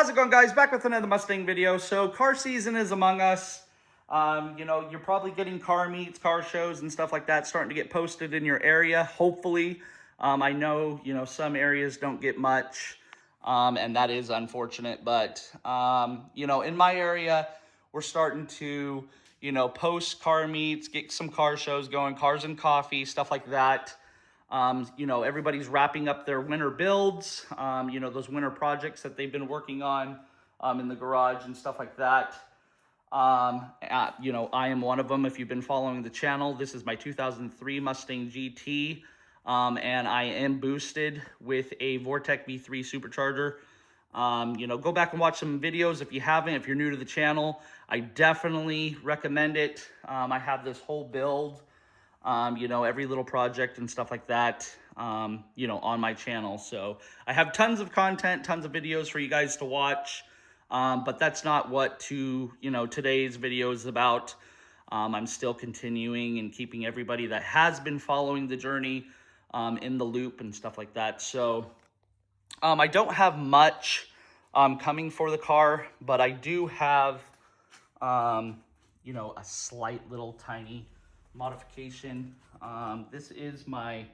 How's it going, guys? Back with another Mustang video. So car season is among us. You're probably getting car meets, car shows and stuff like that starting to get posted in your area, hopefully. I know, some areas don't get much, and that is unfortunate. But, in my area, we're starting to, post car meets, get some car shows going, cars and coffee, stuff like that. Everybody's wrapping up their winter builds, those winter projects that they've been working on in the garage and stuff like that. I am one of them. If you've been following the channel, this is my 2003 Mustang GT, and I am boosted with a Vortec V3 supercharger. Go back and watch some videos if you haven't. If you're new to the channel, I definitely recommend it. I have this whole build, every little project and stuff like that, on my channel. So I have tons of content, tons of videos for you guys to watch. But that's not what today's video is about. I'm still continuing and keeping everybody that has been following the journey, in the loop and stuff like that. So, I don't have much, coming for the car, but I do have, a slight little tiny modification. This is my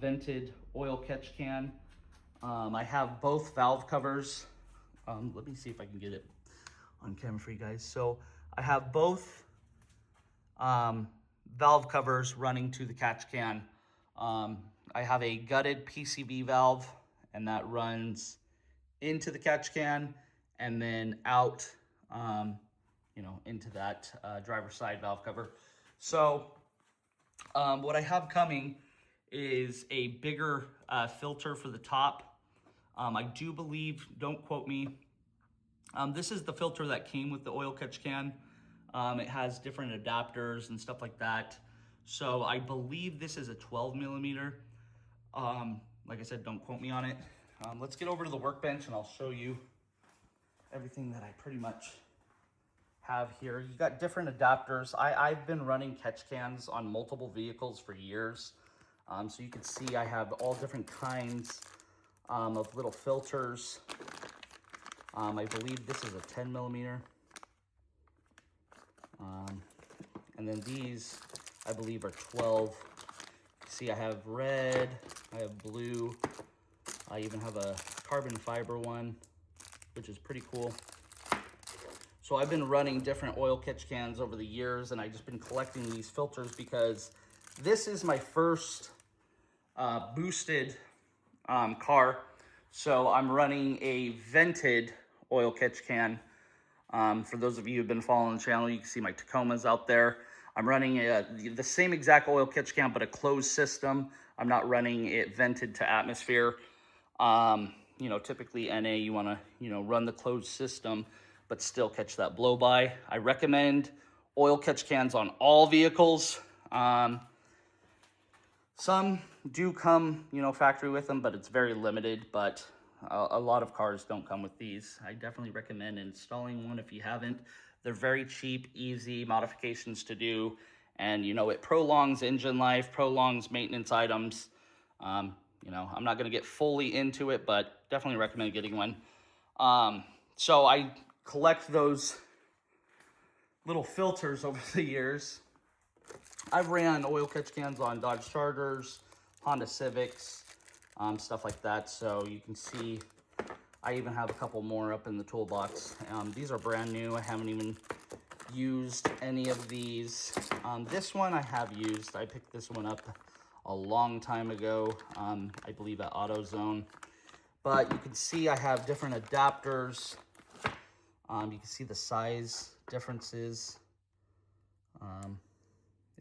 vented oil catch can. I have both valve covers. Let me see if I can get it on camera for you guys. So I have both valve covers running to the catch can. I have a gutted PCV valve, and that runs into the catch can and then out, into that driver's side valve cover. So what I have coming is a bigger filter for the top. I do believe, don't quote me, this is the filter that came with the oil catch can. It has different adapters and stuff like that. So I believe this is a 12 millimeter. Like I said, don't quote me on it. Let's get over to the workbench and I'll show you everything that I pretty much have here. You got different adapters. I've been running catch cans on multiple vehicles for years. So you can see I have all different kinds of little filters. I believe this is a 10 millimeter. And then these, I believe, are 12. See, I have red, I have blue. I even have a carbon fiber one, which is pretty cool. So I've been running different oil catch cans over the years, and I've just been collecting these filters because this is my first boosted car. So I'm running a vented oil catch can. For those of you who've been following the channel, you can see my Tacomas out there. I'm running the same exact oil catch can, but a closed system. I'm not running it vented to atmosphere. Typically NA, you want to, run the closed system, but still catch that blow by. I recommend oil catch cans on all vehicles. Some do come, factory with them, but it's very limited. But a lot of cars don't come with these. I definitely recommend installing one if you haven't. They're very cheap, easy modifications to do. And, it prolongs engine life, prolongs maintenance items. I'm not going to get fully into it, but definitely recommend getting one. So I collect those little filters over the years. I've ran oil catch cans on Dodge Chargers, Honda Civics, stuff like that. So you can see I even have a couple more up in the toolbox. These are brand new. I haven't even used any of these. This one I have used. I picked this one up a long time ago, I believe at AutoZone. But you can see I have different adapters. You can see the size differences.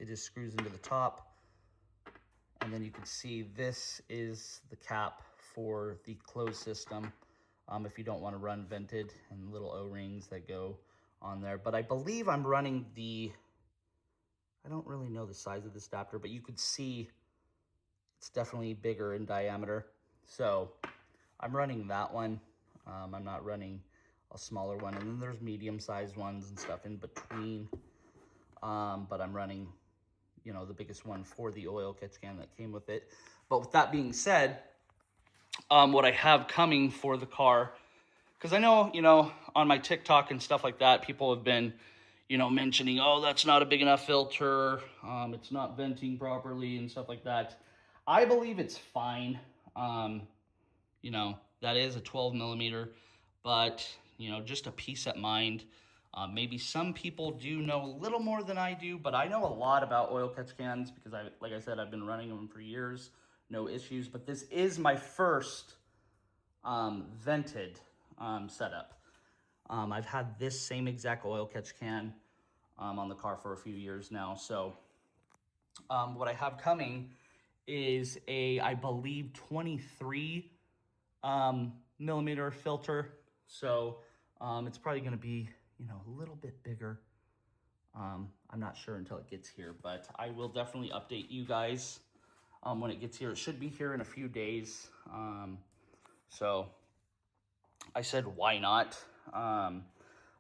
It just screws into the top. And then you can see this is the cap for the closed system. If you don't want to run vented, and little O-rings that go on there. But I believe I'm running I don't really know the size of this adapter, but you could see it's definitely bigger in diameter. So I'm running that one. I'm not running a smaller one. And then there's medium-sized ones and stuff in between. But I'm running, the biggest one for the oil catch can that came with it. But with that being said, what I have coming for the car because I know, you know, on my TikTok and stuff like that, people have been, you know, mentioning, oh, that's not a big enough filter, it's not venting properly and stuff like that. I believe it's fine. You know, that is a 12 millimeter, but, you know, just a peace of mind. Maybe some people do know a little more than I do, but I know a lot about oil catch cans because like I said, I've been running them for years, no issues. But this is my first vented setup. I've had this same exact oil catch can on the car for a few years now. So what I have coming is a, I believe, 23 millimeter filter. So it's probably going to be, you know, a little bit bigger. I'm not sure until it gets here, but I will definitely update you guys when it gets here. It should be here in a few days. So I said, why not?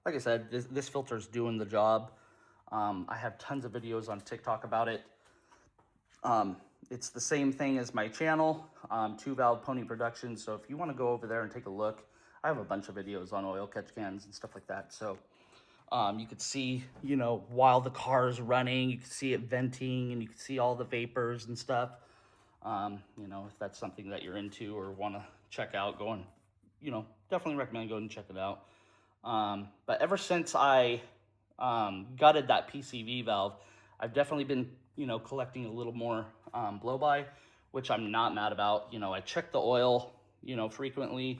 Like I said, this filter is doing the job. I have tons of videos on TikTok about it. It's the same thing as my channel, Two Valve Pony Productions. So if you want to go over there and take a look, I have a bunch of videos on oil catch cans and stuff like that. So you could see, you know, while the car is running, you can see it venting and you can see all the vapors and stuff. You know, if that's something that you're into or want to check out, go and, you know, definitely recommend going and check it out. But ever since I gutted that PCV valve, I've definitely been, you know, collecting a little more blow-by, which I'm not mad about. You know, I check the oil, you know, frequently,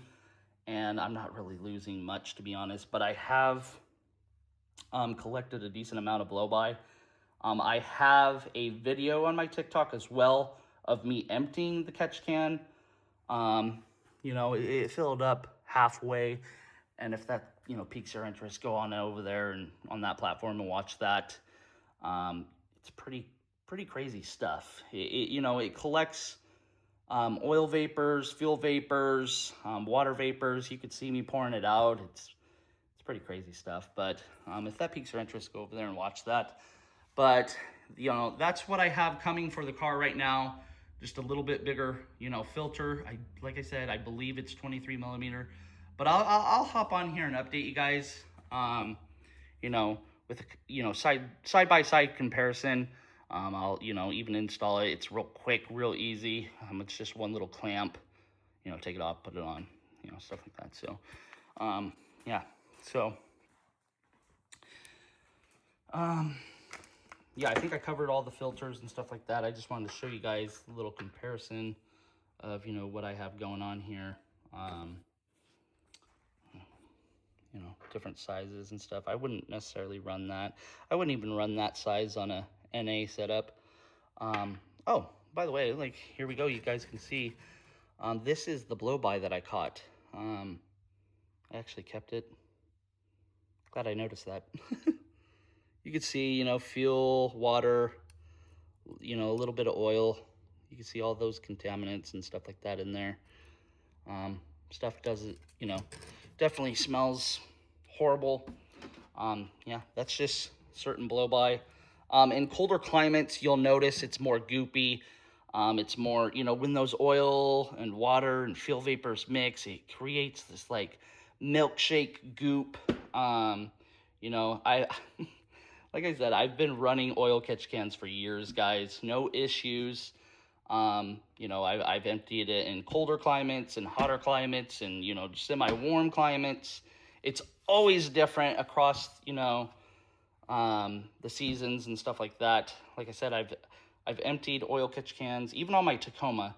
and I'm not really losing much, to be honest. But I have collected a decent amount of blow-by. I have a video on my TikTok as well of me emptying the catch can. You know, it filled up halfway, and if that, you know, piques your interest, go on over there and on that platform and watch that. It's pretty crazy stuff. You know, it collects oil vapors, fuel vapors, water vapors. You could see me pouring it out. It's pretty crazy stuff. But if that piques your interest, go over there and watch that. But, you know, that's what I have coming for the car right now. Just a little bit bigger, you know, filter. Like I said, I believe it's 23 millimeter. But I'll hop on here and update you guys. You know, with a, you know, side by side comparison. I'll, you know, even install it. It's real quick, real easy. It's just one little clamp. You know, take it off, put it on. You know, stuff like that. So, yeah. So, yeah, I think I covered all the filters and stuff like that. I just wanted to show you guys a little comparison of, you know, what I have going on here. You know, different sizes and stuff. I wouldn't necessarily run that. I wouldn't even run that size on a NA setup. Oh, by the way, like, here we go. You guys can see, this is the blow-by that I caught. I actually kept it. Glad I noticed that. You can see, you know, fuel, water, you know, a little bit of oil. You can see all those contaminants and stuff like that in there. Stuff doesn't, you know, definitely smells horrible. Yeah, that's just certain blow-by. In colder climates, you'll notice it's more goopy. It's more, you know, when those oil and water and fuel vapors mix, it creates this like milkshake goop. You know, like I said, I've been running oil catch cans for years, guys. No issues. You know, I've emptied it in colder climates and hotter climates and, you know, semi-warm climates. It's always different across, you know, the seasons and stuff like that. Like I said, I've emptied oil catch cans, even on my Tacoma.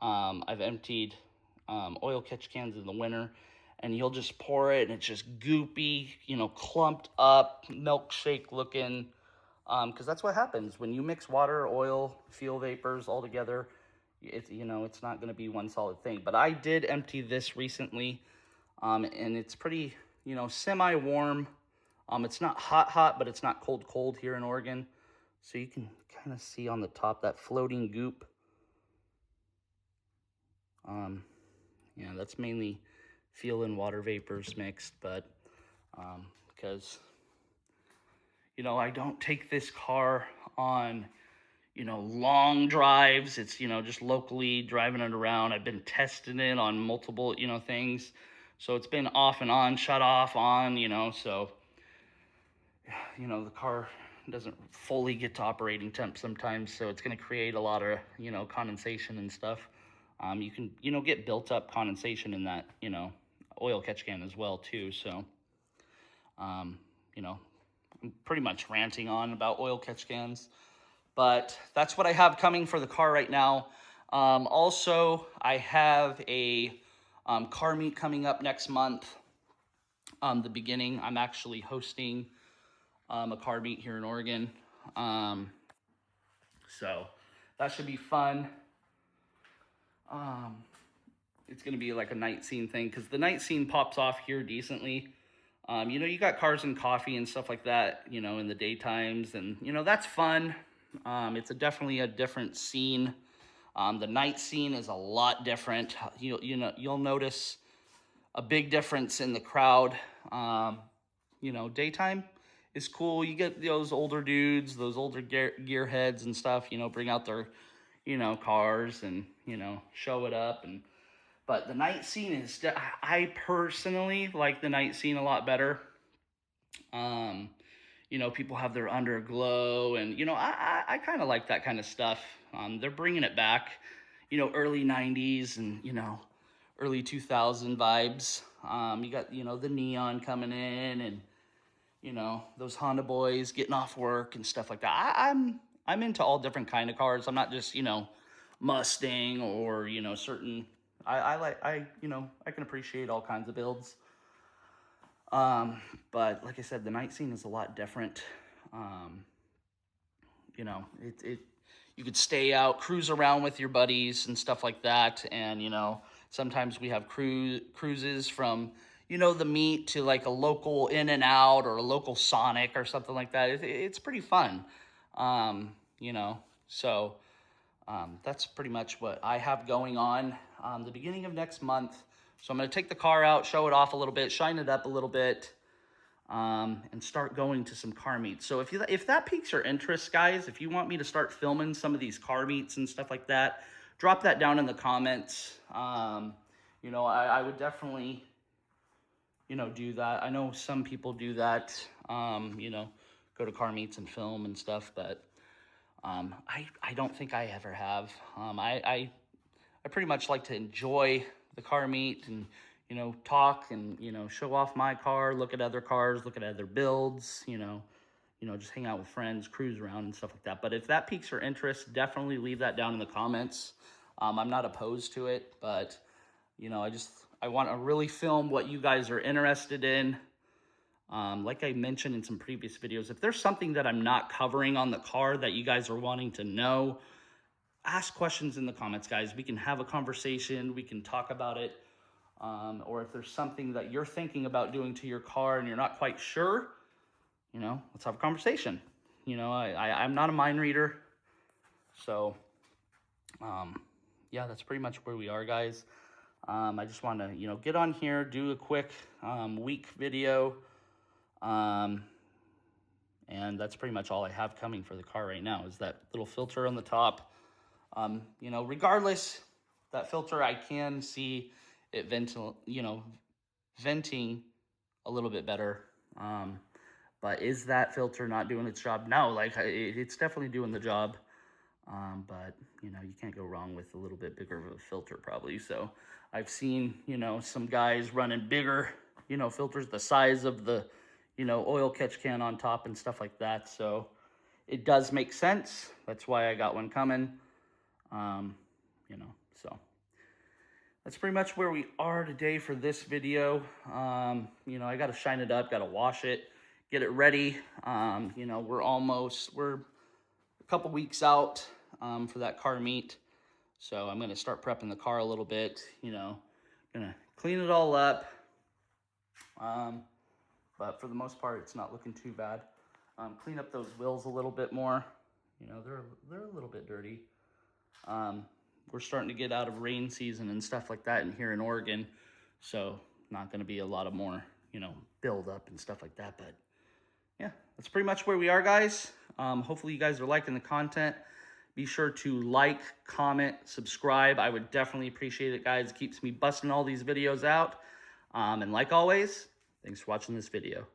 I've emptied oil catch cans in the winter, and you'll just pour it, and it's just goopy, you know, clumped up, milkshake looking. Because that's what happens when you mix water, oil, fuel vapors all together. It's, you know, it's not going to be one solid thing. But I did empty this recently, and it's pretty, you know, semi-warm. It's not hot, but it's not cold here in Oregon. So you can kind of see on the top that floating goop. Yeah, that's mainly fuel and water vapors mixed, but because, you know, I don't take this car on, you know, long drives. It's, you know, just locally driving it around. I've been testing it on multiple, you know, things. So it's been off and on, shut off, on, you know, so, you know, the car doesn't fully get to operating temp sometimes, so it's going to create a lot of, you know, condensation and stuff. You can, you know, get built up condensation in that, you know, oil catch can as well too. So, you know, I'm pretty much ranting on about oil catch cans, but that's what I have coming for the car right now. Also, I have a car meet coming up next month. The beginning, I'm actually hosting a car meet here in Oregon. So that should be fun. It's going to be like a night scene thing, because the night scene pops off here decently. You know, you got cars and coffee and stuff like that, you know, in the daytimes, and, you know, that's fun. It's definitely a different scene. The night scene is a lot different. You'll notice a big difference in the crowd. You know, daytime is cool. You get those older dudes, those older gearheads and stuff, you know, bring out their, you know, cars and, you know, show it up. And but the night scene is, I personally like the night scene a lot better. You know, people have their underglow, and, you know, I kind of like that kind of stuff. They're bringing it back, you know, early 90s and, you know, early 2000 vibes. You got, you know, the neon coming in, and, you know, those Honda boys getting off work and stuff like that. I'm into all different kind of cars. I'm not just, you know, Mustang or, you know, certain, you know, I can appreciate all kinds of builds. But like I said, the night scene is a lot different. You know, you could stay out, cruise around with your buddies and stuff like that. And, you know, sometimes we have cruises from, you know, the meet to like a local In-N-Out or a local Sonic or something like that. It's pretty fun. You know, so, that's pretty much what I have going on the beginning of next month. So I'm going to take the car out, show it off a little bit, shine it up a little bit, and start going to some car meets. So if that piques your interest, guys, if you want me to start filming some of these car meets and stuff like that, drop that down in the comments. You know, I would definitely, you know, do that. I know some people do that, you know, go to car meets and film and stuff, but I don't think I ever have. I pretty much like to enjoy the car meet and, you know, talk and, you know, show off my car, look at other cars, look at other builds, you know, just hang out with friends, cruise around and stuff like that. But if that piques your interest, definitely leave that down in the comments. I'm not opposed to it, but, you know, I want to really film what you guys are interested in. Like I mentioned in some previous videos, if there's something that I'm not covering on the car that you guys are wanting to know, ask questions in the comments, guys. We can have a conversation. We can talk about it. Or if there's something that you're thinking about doing to your car and you're not quite sure, you know, let's have a conversation. You know, I'm not a mind reader. So, yeah, that's pretty much where we are, guys. I just want to, you know, get on here, do a quick week video. And that's pretty much all I have coming for the car right now, is that little filter on the top. You know, regardless, that filter, I can see it venting a little bit better. But is that filter not doing its job? No, like it's definitely doing the job. But, you know, you can't go wrong with a little bit bigger of a filter probably. So I've seen, you know, some guys running bigger, you know, filters the size of the, you know, oil catch can on top and stuff like that. So it does make sense. That's why I got one coming. You know, so that's pretty much where we are today for this video. You know, I got to shine it up, got to wash it, get it ready. You know, we're a couple weeks out for that car meet. So I'm going to start prepping the car a little bit, you know, gonna clean it all up. But for the most part, it's not looking too bad. Clean up those wheels a little bit more. You know, they're a little bit dirty. We're starting to get out of rain season and stuff like that in here in Oregon. So not going to be a lot of more, you know, build up and stuff like that. But yeah, that's pretty much where we are, guys. Hopefully you guys are liking the content. Be sure to like, comment, subscribe. I would definitely appreciate it, guys. It keeps me busting all these videos out. And like always, thanks for watching this video.